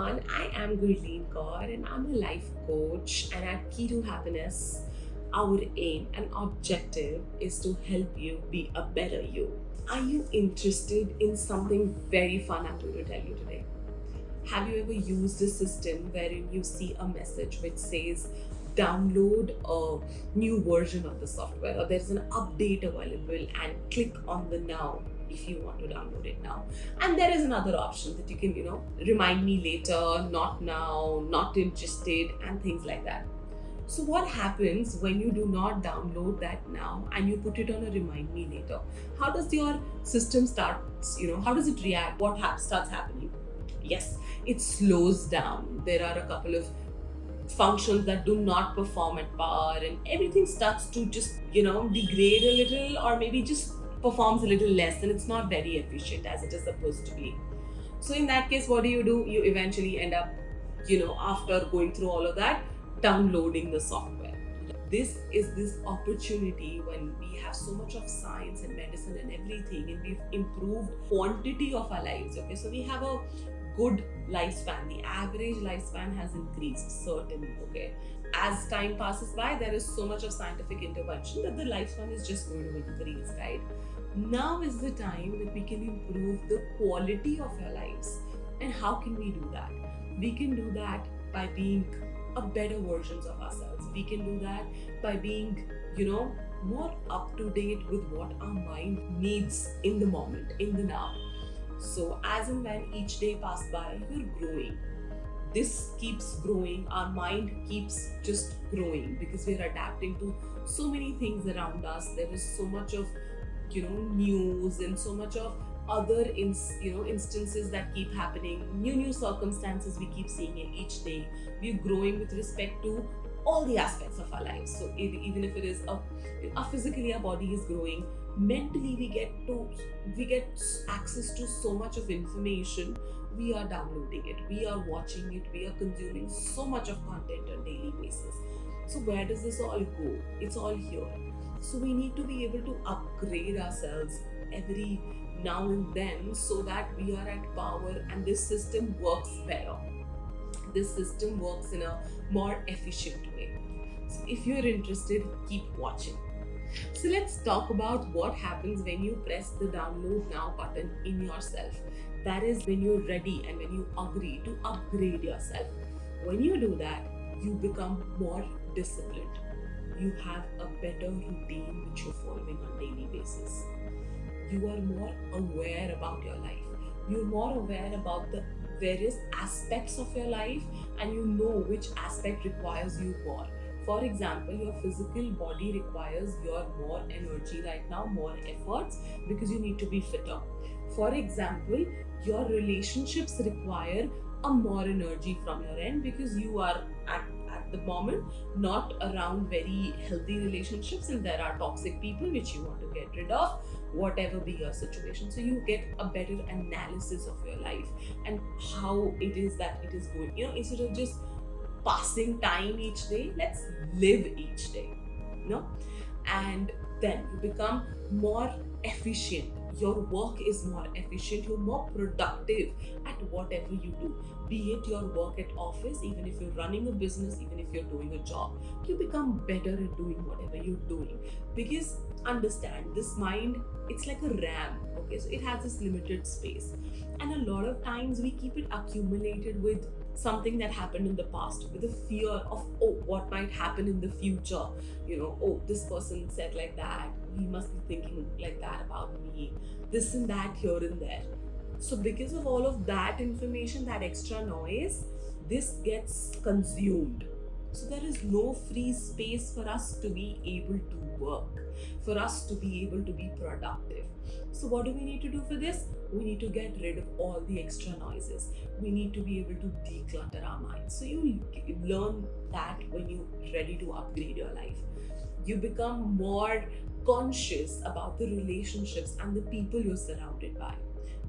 everyone. I am Gurleen Kaur and I'm a life coach. And at Key to Happiness, our aim and objective is to help you be a better you. Are you interested in something very fun I'm going to tell you today? Have you ever used a system wherein you see a message which says download a new version of the software, or there's an update available and click on the now if you want to download it now? And there is another option that you can, remind me later, not now, not interested, and things like that. So what happens when you do not download that now and you put it on a remind me later? How does your system start, how does it react? What starts happening? Yes, it slows down. There are a couple of functions that do not perform at par, and everything starts to just, degrade a little, or maybe just performs a little less, and it's not very efficient as it is supposed to be. So, in that case, what do? You eventually end up, after going through all of that, downloading the software. This is this opportunity when we have so much of science and medicine and everything, and we've improved quantity of our lives. Okay, so we have a good lifespan. The average lifespan has increased, certainly. Okay, as time passes by, there is so much of scientific intervention that the lifespan is just going to increase, right? Now is the time that we can improve the quality of our lives. And how can we do that? We can do that by being a better versions of ourselves. We can do that by being, more up to date with what our mind needs in the moment, in the now. So as and when each day passes by, we're growing. This keeps growing. Our mind keeps just growing because we're adapting to so many things around us. There is so much of, news, and so much of other instances that keep happening, new circumstances we keep seeing in each day. We're growing with respect to all the aspects of our lives. So even if it is physically our body is growing, mentally we get access to so much of information. We are downloading it, we are watching it, we are consuming so much of content on a daily basis. So where does this all go? It's all here. So we need to be able to upgrade ourselves every now and then so that we are at power and this system works better. This system works in a more efficient way. So if you're interested, keep watching. So let's talk about what happens when you press the download now button in yourself. That is when you're ready and when you agree to upgrade yourself. When you do that, you become more disciplined. You have a better routine which you're following on a daily basis. You are more aware about your life. You're more aware about the various aspects of your life, and you know which aspect requires you more. For example, your physical body requires your more energy right now, more efforts, because you need to be fitter. For example, your relationships require a more energy from your end because you are at the moment not around very healthy relationships, and there are toxic people which you want to get rid of, whatever be your situation. So you get a better analysis of your life and how it is that it is going. Instead of just passing time each day, let's live each day. And then you become more efficient. Your work is more efficient. You're more productive at whatever you do, be it your work at office, even if you're running a business, even if you're doing a job. You become better at doing whatever you're doing, because understand, this mind, it's like a RAM. Okay, so it has this limited space, and a lot of times we keep it accumulated with something that happened in the past, with a fear of, what might happen in the future. This person said like that, he must be thinking like that about me, this and that, here and there. So because of all of that information, that extra noise, this gets consumed. So there is no free space for us to be able to work, for us to be able to be productive. So what do we need to do for this? We need to get rid of all the extra noises. We need to be able to declutter our minds. So you learn that when you're ready to upgrade your life. You become more conscious about the relationships and the people you're surrounded by,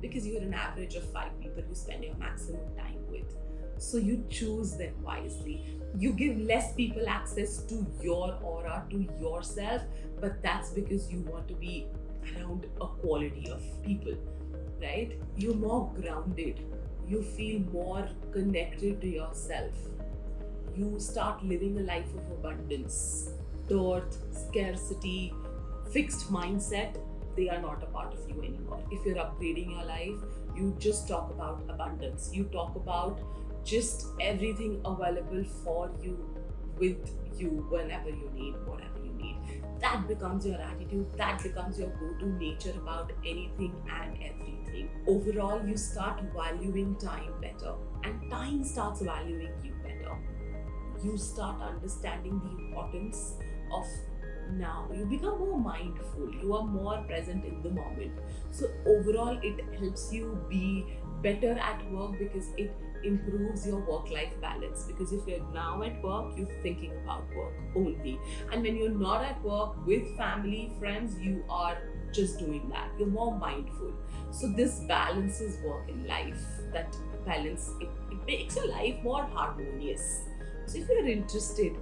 because you're an average of 5 people you spend your maximum time with. So you choose them wisely. You give less people access to your aura, to yourself, but that's because you want to be around a quality of people, right? You're more grounded. you feel more connected to yourself. You start living a life of abundance. Dearth, scarcity, fixed mindset, they are not a part of you anymore. If you're upgrading your life, you just talk about abundance. You talk about just everything available for you, with you, whenever you need, whatever you need. That becomes your attitude, that becomes your go to nature about anything and everything. Overall, you start valuing time better, and time starts valuing you better. You start understanding the importance of now. You become more mindful, you are more present in the moment. So overall, it helps you be better at work because it improves your work life balance. Because if you're now at work, you're thinking about work only, and when you're not at work with family, friends, you are just doing that, you're more mindful. So this balances work and life. That balance, it makes your life more harmonious. So if you're interested,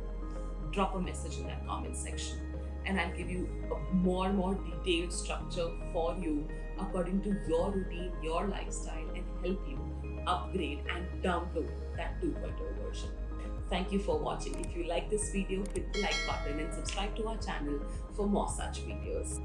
drop a message in that comment section, and I'll give you a more detailed structure for you according to your routine, your lifestyle, and help you upgrade and download that 2.0 version. Thank you for watching. If you like this video, hit the like button and subscribe to our channel for more such videos.